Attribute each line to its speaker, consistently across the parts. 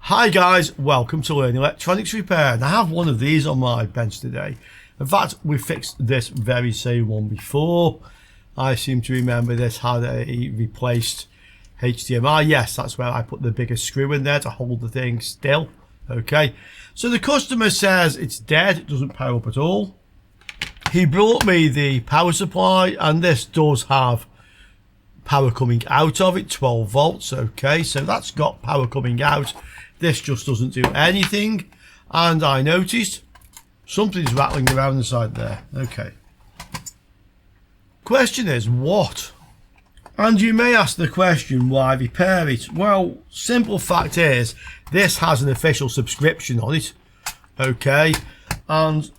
Speaker 1: Hi guys, welcome to Learn Electronics Repair, and I have one of these on my bench today. In fact, we fixed this very same one before. I seem to remember this had a replaced HDMI. Yes, that's where I put the biggest screw in there to hold the thing still. Okay, so the customer says it's dead, it doesn't power up at all. He brought me the power supply, and this does have power coming out of it, 12 volts. Okay, so that's got power coming out. This just doesn't do anything, and I noticed something's rattling around inside there. Okay, question is what? And you may ask the question, why repair it? Well, simple fact is this has an official subscription on it. Okay, and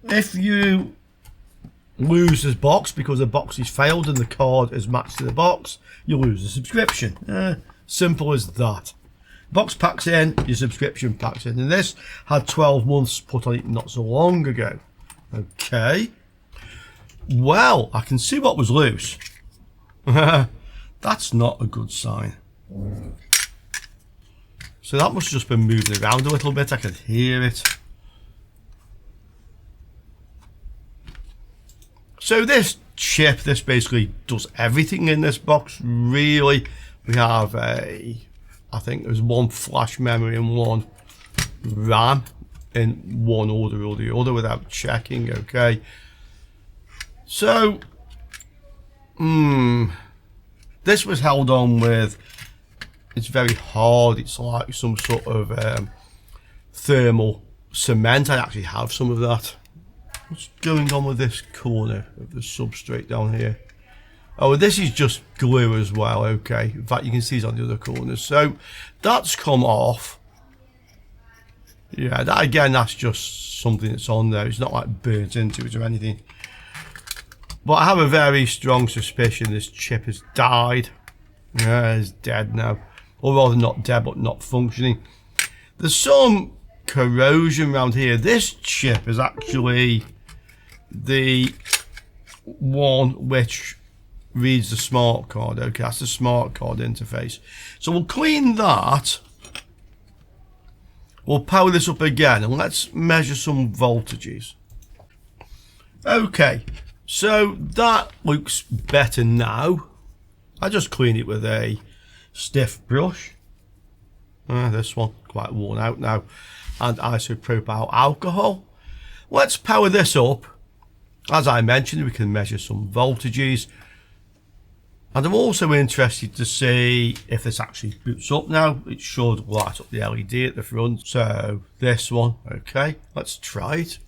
Speaker 1: if you lose this box because the box is failed and the card is matched to the box, you lose the subscription. Simple as that. Box packs in, your subscription packs in, and this had 12 months put on it not so long ago. Okay, well, I can see what was loose. That's not a good sign. So that must have just been moving around a little bit. I could hear it. So this chip, this basically does everything in this box, really. We have I think there's one flash memory and one RAM in one order or the other without checking. Okay, so this was held on with, it's very hard, it's like some sort of thermal cement. I actually have some of that. What's going on with this corner of the substrate down here? Oh, this is just glue as well. Okay, in fact you can see it's on the other corners, so that's come off. Yeah, that again, that's just something that's on there. It's not like burnt into it or anything, but I have a very strong suspicion this chip has died. Yeah, it's dead now, or rather not dead but not functioning. There's some corrosion around here. This chip is actually the one which reads the smart card. Okay, that's the smart card interface. So we'll clean that. We'll power this up again and let's measure some voltages. Okay, so that looks better now. I just clean it with a stiff brush. This one quite worn out now, and isopropyl alcohol. Let's power this up. As I mentioned, we can measure some voltages. And I'm also interested to see if this actually boots up now. It should light up the LED at the front. So this one, okay, let's try it.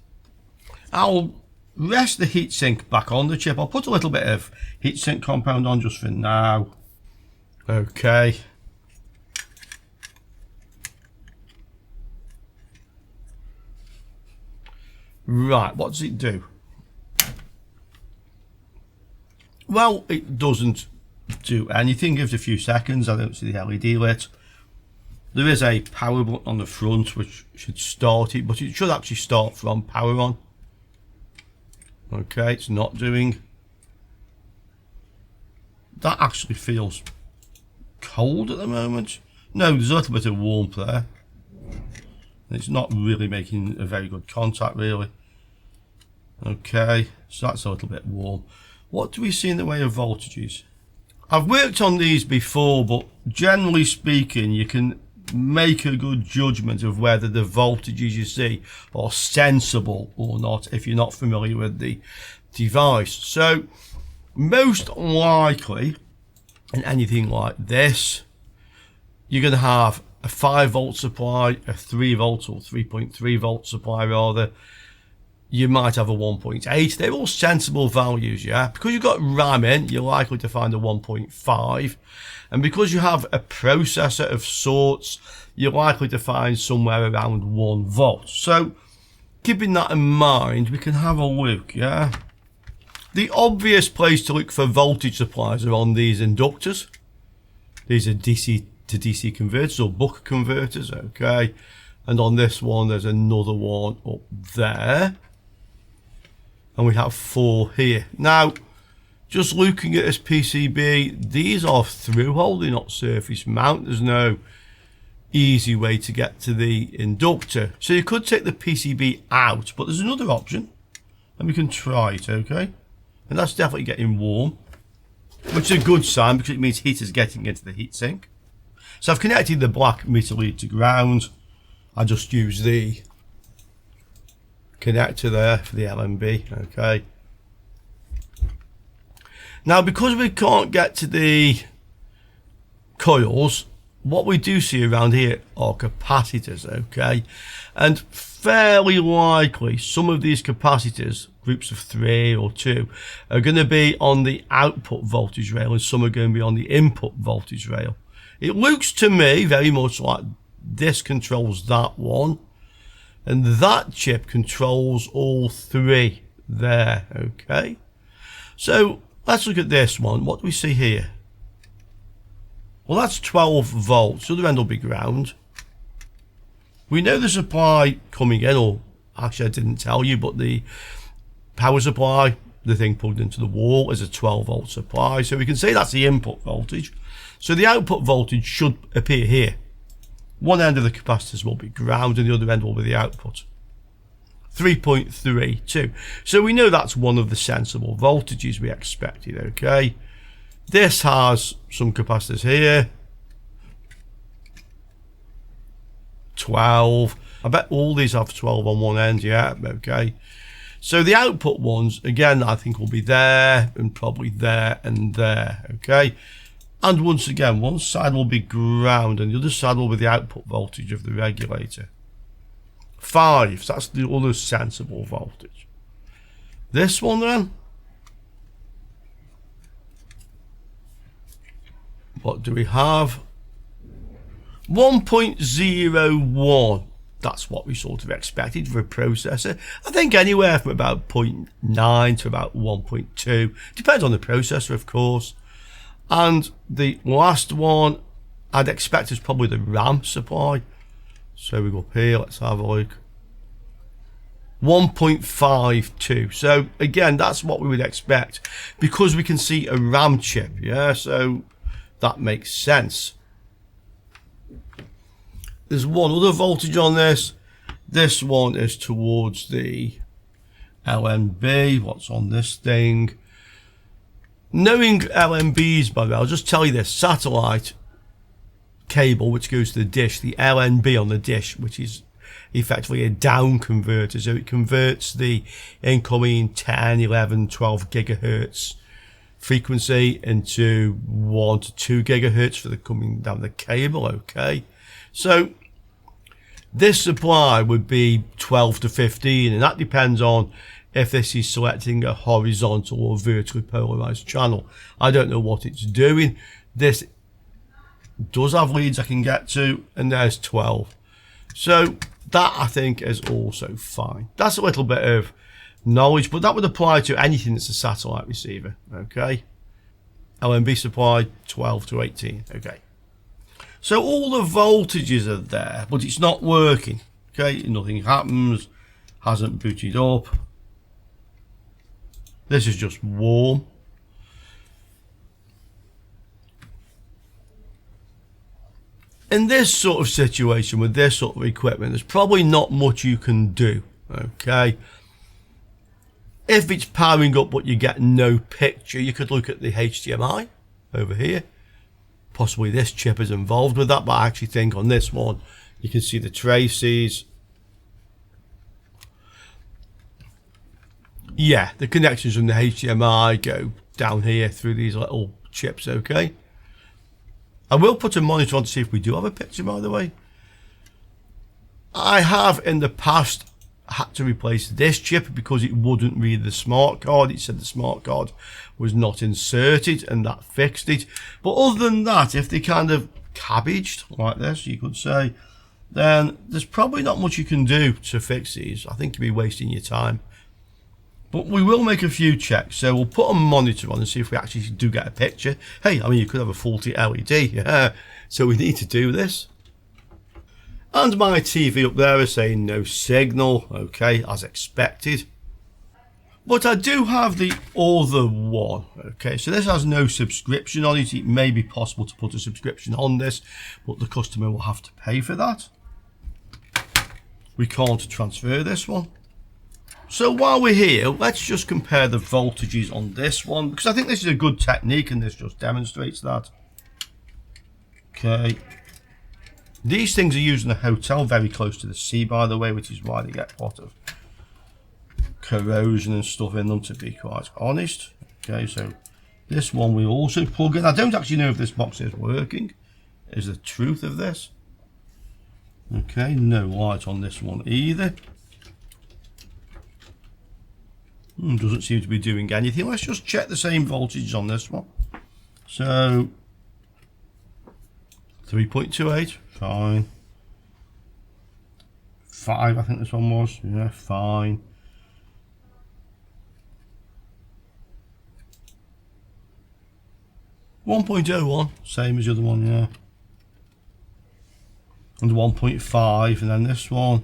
Speaker 1: I'll rest the heatsink back on the chip. I'll put a little bit of heatsink compound on just for now. Okay. Right, what does it do? Well, it doesn't do anything. Gives a few seconds. I don't see the LED lit. There is a power button on the front which should start it, but it should actually start from power on. Okay, it's not doing. That actually feels cold at the moment. No, there's a little bit of warmth there. It's not really making a very good contact, really. Okay, so that's a little bit warm. What do we see in the way of voltages? I've worked on these before, but generally speaking, you can make a good judgment of whether the voltages you see are sensible or not if you're not familiar with the device. So most likely in anything like this, you're going to have a 5 volt supply, a 3 volt or 3.3 volt supply rather. You might have a 1.8. They're all sensible values, yeah? Because you've got RAM in, you're likely to find a 1.5. And because you have a processor of sorts, you're likely to find somewhere around 1 volt. So, keeping that in mind, we can have a look, yeah? The obvious place to look for voltage supplies are on these inductors. These are DC to DC converters or buck converters, okay? And on this one, there's another one up there. And we have 4 here. Now, just looking at this PCB, these are through hole, they're not surface mount. There's no easy way to get to the inductor. So you could take the PCB out, but there's another option, and we can try it, okay? And that's definitely getting warm, which is a good sign because it means heat is getting into the heatsink. So I've connected the black meter lead to ground. I just use the connector there for the LMB, okay? Now, because we can't get to the coils, what we do see around here are capacitors, okay? And fairly likely some of these capacitors, groups of 3 or 2, are going to be on the output voltage rail and some are going to be on the input voltage rail. It looks to me very much like this controls that one, and that chip controls all 3 there, okay? So let's look at this one. What do we see here? Well, that's 12 volts. The other end will be ground. We know the supply coming in, or actually I didn't tell you, but the power supply, the thing plugged into the wall, is a 12 volt supply. So we can say that's the input voltage. So the output voltage should appear here. One end of the capacitors will be ground and the other end will be the output. 3.32. So we know that's one of the sensible voltages we expected, okay? This has some capacitors here. 12. I bet all these have 12 on one end, yeah, okay. So the output ones, again, I think will be there and probably there and there, okay. And once again, one side will be ground and the other side will be the output voltage of the regulator. 5, so that's the other sensible voltage. This one then, what do we have? 1.01. That's what we sort of expected for a processor. I think anywhere from about 0.9 to about 1.2. Depends on the processor, of course. And the last one I'd expect is probably the RAM supply. So we go up here, let's have a look. 1.52. So again, that's what we would expect because we can see a RAM chip, yeah, so that makes sense. There's one other voltage on this. This one is towards the LMB. What's on this thing? Knowing LMBs, by the way, I'll just tell you this. Satellite cable, which goes to the dish, the LNB on the dish, which is effectively a down converter. So it converts the incoming 10, 11, 12 gigahertz frequency into 1 to 2 gigahertz for the coming down the cable, okay? So this supply would be 12 to 15, and that depends on if this is selecting a horizontal or vertically polarized channel. I don't know what it's doing. This does have leads I can get to, and there's 12. So that I think is also fine. That's a little bit of knowledge, but that would apply to anything that's a satellite receiver, okay? LMB supply 12 to 18, okay? So all the voltages are there, but it's not working, okay? Nothing happens, hasn't booted up. This is just warm. In this sort of situation with this sort of equipment, there's probably not much you can do, okay? If it's powering up but you get no picture, you could look at the HDMI over here. Possibly this chip is involved with that, but I actually think on this one you can see the traces. Yeah, the connections from the HDMI go down here through these little chips, okay? I will put a monitor on to see if we do have a picture, by the way. I have in the past had to replace this chip because it wouldn't read the smart card. It said the smart card was not inserted and that fixed it. But other than that, if they kind of cabbaged like this, you could say, then there's probably not much you can do to fix these. I think you'd be wasting your time. But we will make a few checks. So we'll put a monitor on and see if we actually do get a picture. Hey, I mean, you could have a faulty LED. Yeah. So we need to do this. And my TV up there is saying no signal. Okay, as expected. But I do have the other one. Okay, so this has no subscription on it. It may be possible to put a subscription on this, but the customer will have to pay for that. We can't transfer this one. So while we're here, let's just compare the voltages on this one, because I think this is a good technique and this just demonstrates that. Okay. These things are used in a hotel very close to the sea, by the way, which is why they get a lot of corrosion and stuff in them, to be quite honest. Okay, so this one we also plug in. I don't actually know if this box is working, is the truth of this. Okay, no light on this one either. Doesn't seem to be doing anything. Let's just check the same voltage on this one. So 3.28, fine. 5, I think this one was. Yeah, fine. .01, same as the other one, yeah. And 1.5, and then this one,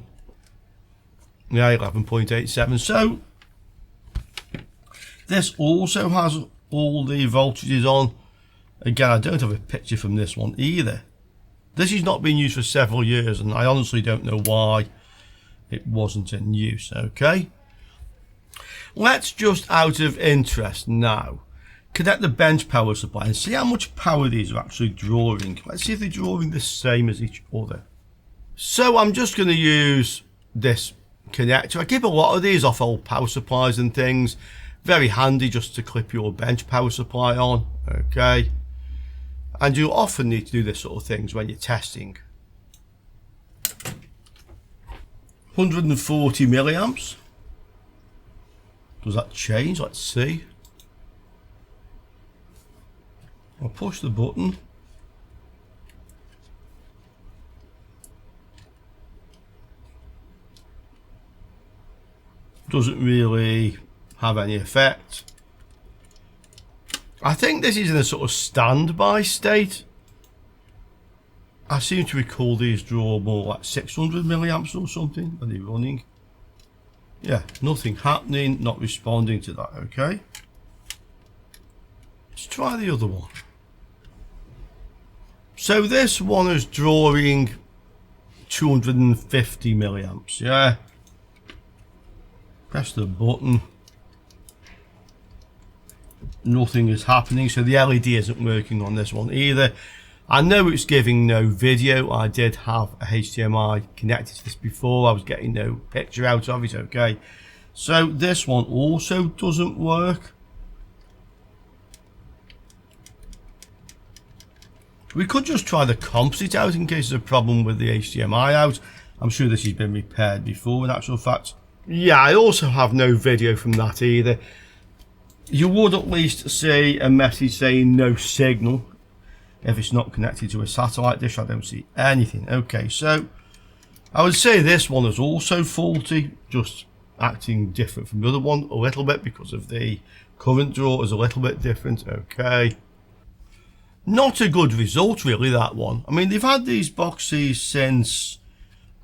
Speaker 1: yeah, 11.87. So this also has all the voltages on. Again, I don't have a picture from this one either. This has not been used for several years, and I honestly don't know why it wasn't in use. Okay, let's just, out of interest now, connect the bench power supply and see how much power these are actually drawing. Let's see if they're drawing the same as each other. So I'm just going to use this connector. I keep a lot of these off old power supplies and things. Very handy just to clip your bench power supply on. Okay, and you often need to do this sort of things when you're testing. 140 milliamps. Does that change? Let's see. I'll push the button. Doesn't really have any effect. I think this is in a sort of standby state. I seem to recall these draw more like 600 milliamps or something when they're running. Yeah, nothing happening, not responding to that. Okay, let's try the other one. So this one is drawing 250 milliamps. Yeah, press the button, nothing is happening. So the LED isn't working on this one either. I know it's giving no video. I did have a HDMI connected to this before. I was getting no picture out of it. Okay, so this one also doesn't work. We could just try the composite out in case there's a problem with the HDMI out. I'm sure this has been repaired before in actual fact. Yeah, I also have no video from that either. You would at least see a message saying no signal. If it's not connected to a satellite dish, I don't see anything. Okay, so I would say this one is also faulty, just acting different from the other one a little bit because of the current draw is a little bit different. Okay. Not a good result really, that one. I mean, they've had these boxes since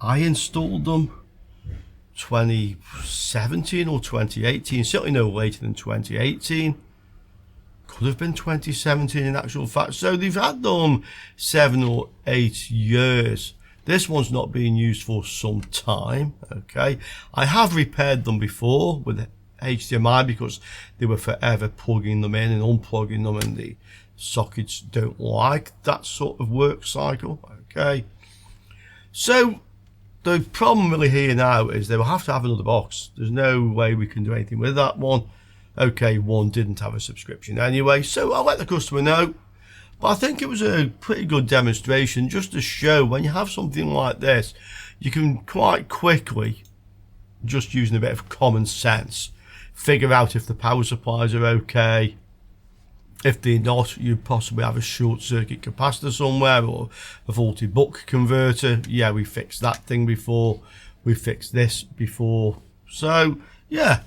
Speaker 1: I installed them 2017 or 2018, certainly no later than 2018. Could have been 2017 in actual fact. So they've had them 7 or 8 years. This one's not being used for some time. Okay, I have repaired them before with HDMI because they were forever plugging them in and unplugging them, and the sockets don't like that sort of work cycle. Okay, so the problem really here now is they will have to have another box. There's no way we can do anything with that one. Okay, one didn't have a subscription anyway, so I'll let the customer know. But I think it was a pretty good demonstration just to show when you have something like this, you can quite quickly, just using a bit of common sense, figure out if the power supplies are okay. If they're not, you possibly have a short circuit capacitor somewhere or a faulty buck converter. Yeah, we fixed that thing before. We fixed this before. So, yeah,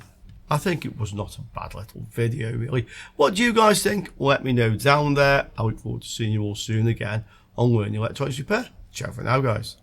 Speaker 1: I think it was not a bad little video, really. What do you guys think? Let me know down there. I look forward to seeing you all soon again on Learning Electronics Repair. Ciao for now, guys.